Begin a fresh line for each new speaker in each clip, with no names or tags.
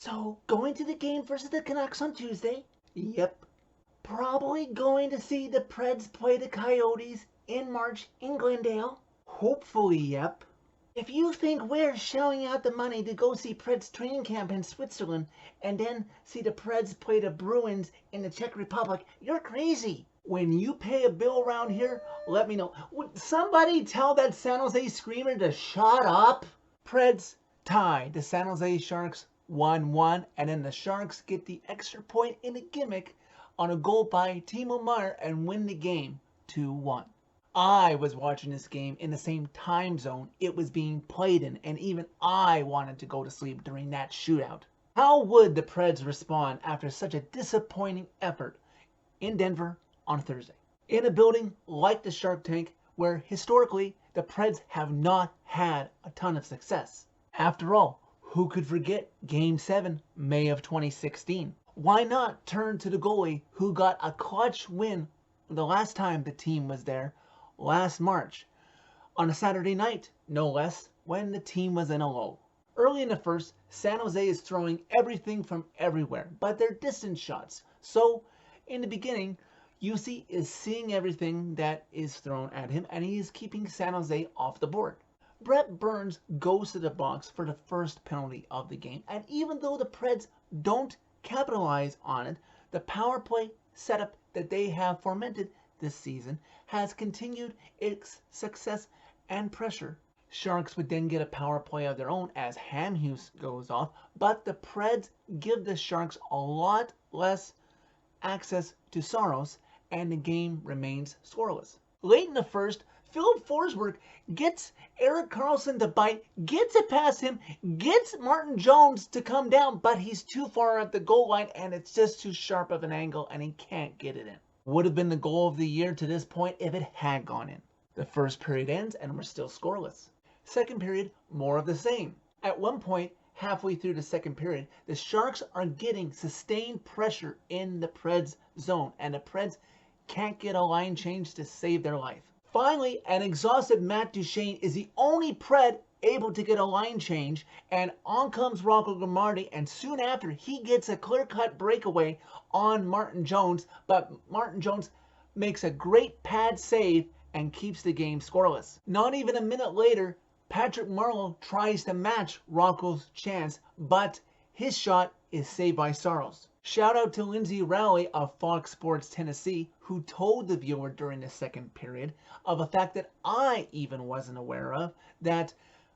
So, going to the game versus the Canucks on Tuesday? Yep. Probably going to see the Preds play the Coyotes in March in Glendale? Hopefully, yep. If you think we're shelling out the money to go see Preds training camp in Switzerland and then see the Preds play the Bruins in the Czech Republic, you're crazy. When you pay a bill around here, let me know. Would somebody tell that San Jose Screamer to shut up? Preds tie the San Jose Sharks 1-1, and then the Sharks get the extra point in a gimmick on a goal by Timo Meier and win the game 2-1. I was watching this game in the same time zone it was being played in, and even I wanted to go to sleep during that shootout. How would the Preds respond after such a disappointing effort in Denver on Thursday? In a building like the Shark Tank, where historically the Preds have not had a ton of success. After all, who could forget Game 7, May of 2016? Why not turn to the goalie who got a clutch win the last time the team was there last March, on a Saturday night, no less, when the team was in a lull. Early in the first, San Jose is throwing everything from everywhere, but they're distance shots. So, in the beginning, Juuse is seeing everything that is thrown at him, and he is keeping San Jose off the board. Brett Burns goes to the box for the first penalty of the game, and even though the Preds don't capitalize on it, the power play setup that they have fomented this season has continued its success and pressure. Sharks would then get a power play of their own as Hamhuis goes off, but the Preds give the Sharks a lot less access to Saros, and the game remains scoreless. Late in the first, Filip Forsberg gets Erik Karlsson to bite, gets it past him, gets Martin Jones to come down, but he's too far at the goal line and it's just too sharp of an angle and he can't get it in. Would have been the goal of the year to this point if it had gone in. The first period ends and we're still scoreless. Second period, more of the same. At one point, halfway through the second period, the Sharks are getting sustained pressure in the Preds zone and the Preds can't get a line change to save their life. Finally, an exhausted Matt Duchene is the only Pred able to get a line change, and on comes Rocco Grimaldi, and soon after he gets a clear-cut breakaway on Martin Jones, but Martin Jones makes a great pad save and keeps the game scoreless. Not even a minute later, Patrick Marleau tries to match Rocco's chance, but his shot is saved by Saros. Shout out to Lindsay Rowley of Fox Sports Tennessee, who told the viewer during the second period of a fact that I even wasn't aware of, that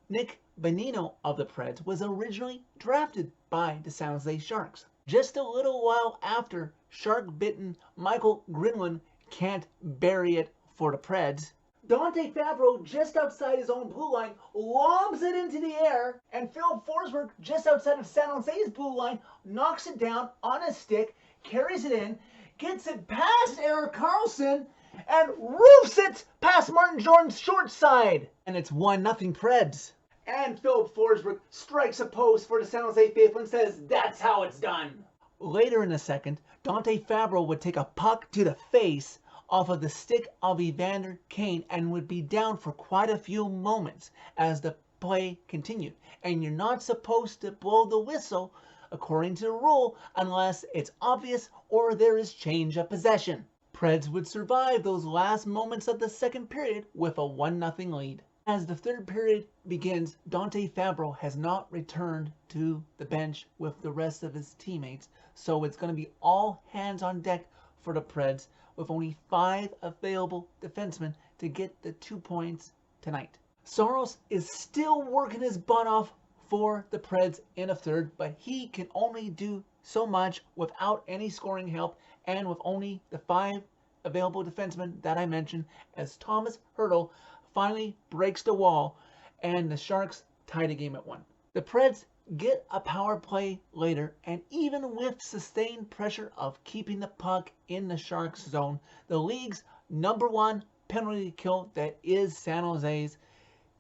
Nick Bonino of the Preds was originally drafted by the San Jose Sharks. Just a little while after shark-bitten Michael Grinlund can't bury it for the Preds, Dante Favreau, just outside his own blue line, lobs it into the air, and Filip Forsberg, just outside of San Jose's blue line, knocks it down on a stick, carries it in, gets it past Erik Karlsson, and roofs it past Martin Jones' short side. And it's 1-0 Preds. And Filip Forsberg strikes a post for the San Jose faithful and says, "That's how it's done." Later in the second, Dante Favreau would take a puck to the face off of the stick of Evander Kane and would be down for quite a few moments as the play continued. And you're not supposed to blow the whistle, according to the rule, unless it's obvious or there is change of possession. Preds would survive those last moments of the second period with a 1-0 lead. As the third period begins, Dante Favreau has not returned to the bench with the rest of his teammates, so it's going to be all hands on deck for the Preds, with only 5 available defensemen to get the 2 points tonight. Saros is still working his butt off for the Preds in a third, but he can only do so much without any scoring help and with only the 5 available defensemen that I mentioned, as Thomas Hertl finally breaks the wall and the Sharks tie the game at 1. The Preds get a power play later, and even with sustained pressure of keeping the puck in the Sharks zone, the league's #1 penalty kill that is San Jose's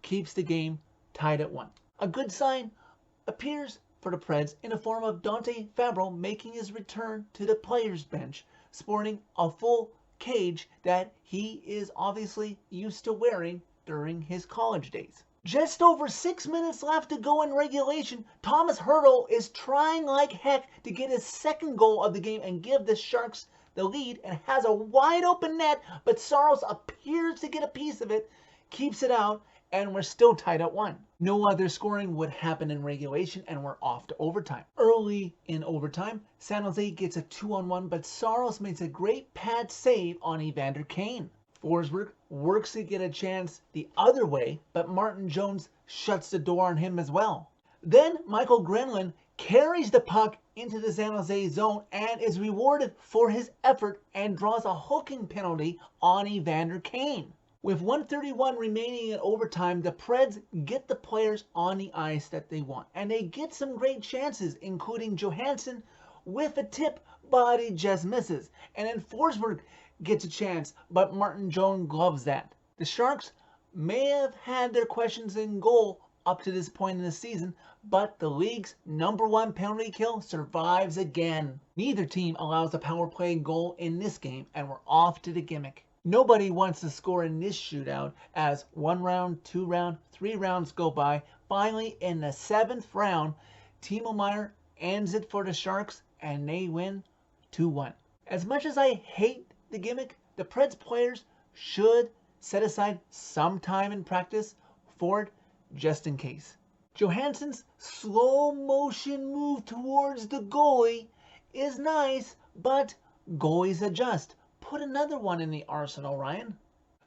keeps the game tied at 1. A good sign appears for the Preds in the form of Dante Favreau making his return to the players' bench, sporting a full cage that he is obviously used to wearing during his college days. Just over 6 minutes left to go in regulation. Thomas Hurdle is trying like heck to get his second goal of the game and give the Sharks the lead, and has a wide open net, but Saros appears to get a piece of it, keeps it out, and we're still tied at 1. No other scoring would happen in regulation, and we're off to overtime. Early in overtime, San Jose gets a 2-on-1, but Saros makes a great pad save on Evander Kane. Forsberg works to get a chance the other way, but Martin Jones shuts the door on him as well. Then Michael Grenlund carries the puck into the San Jose zone and is rewarded for his effort and draws a hooking penalty on Evander Kane. With 1:31 remaining in overtime, the Preds get the players on the ice that they want, and they get some great chances, including Johansson with a tip, but he just misses. And then Forsberg gets a chance, but Martin Jones gloves that. The Sharks may have had their questions in goal up to this point in the season, but the league's #1 penalty kill survives again. Neither team allows a power play goal in this game, and we're off to the gimmick. Nobody wants to score in this shootout as 1 round, 2 round, 3 rounds go by. Finally, in the 7th round, Timo Meier ends it for the Sharks, and they win 2-1. As much as I hate the gimmick, the Preds players should set aside some time in practice for it, just in case. Johansson's slow motion move towards the goalie is nice, but goalies adjust. Put another one in the arsenal, Ryan.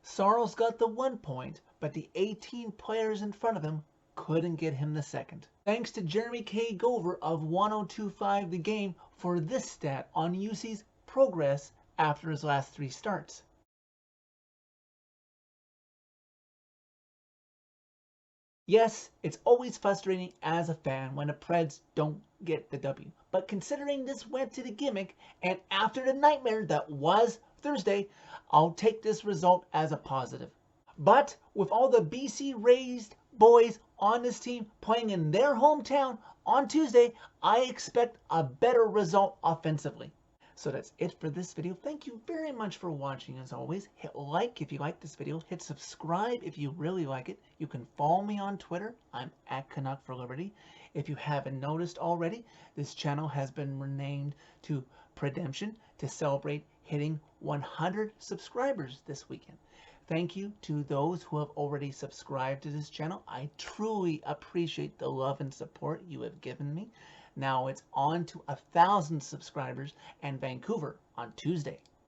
Saros got the 1 point, but the 18 players in front of him couldn't get him the second. Thanks to Jeremy K. Gover of 1025 The Game for this stat on Juuse's progress after his last 3 starts. Yes, it's always frustrating as a fan when the Preds don't get the W. But considering this went to the gimmick, and after the nightmare that was Thursday, I'll take this result as a positive. But with all the BC raised boys on this team playing in their hometown on Tuesday, I expect a better result offensively. So that's it for this video. Thank you very much for watching. As always, hit like if you like this video. Hit subscribe if you really like it. You can follow me on Twitter. I'm at Canuck for Liberty. If you haven't noticed already, this channel has been renamed to Predemption to celebrate hitting 100 subscribers this weekend. Thank you to those who have already subscribed to this channel. I truly appreciate the love and support you have given me. Now it's on to 1,000 subscribers and Vancouver on Tuesday.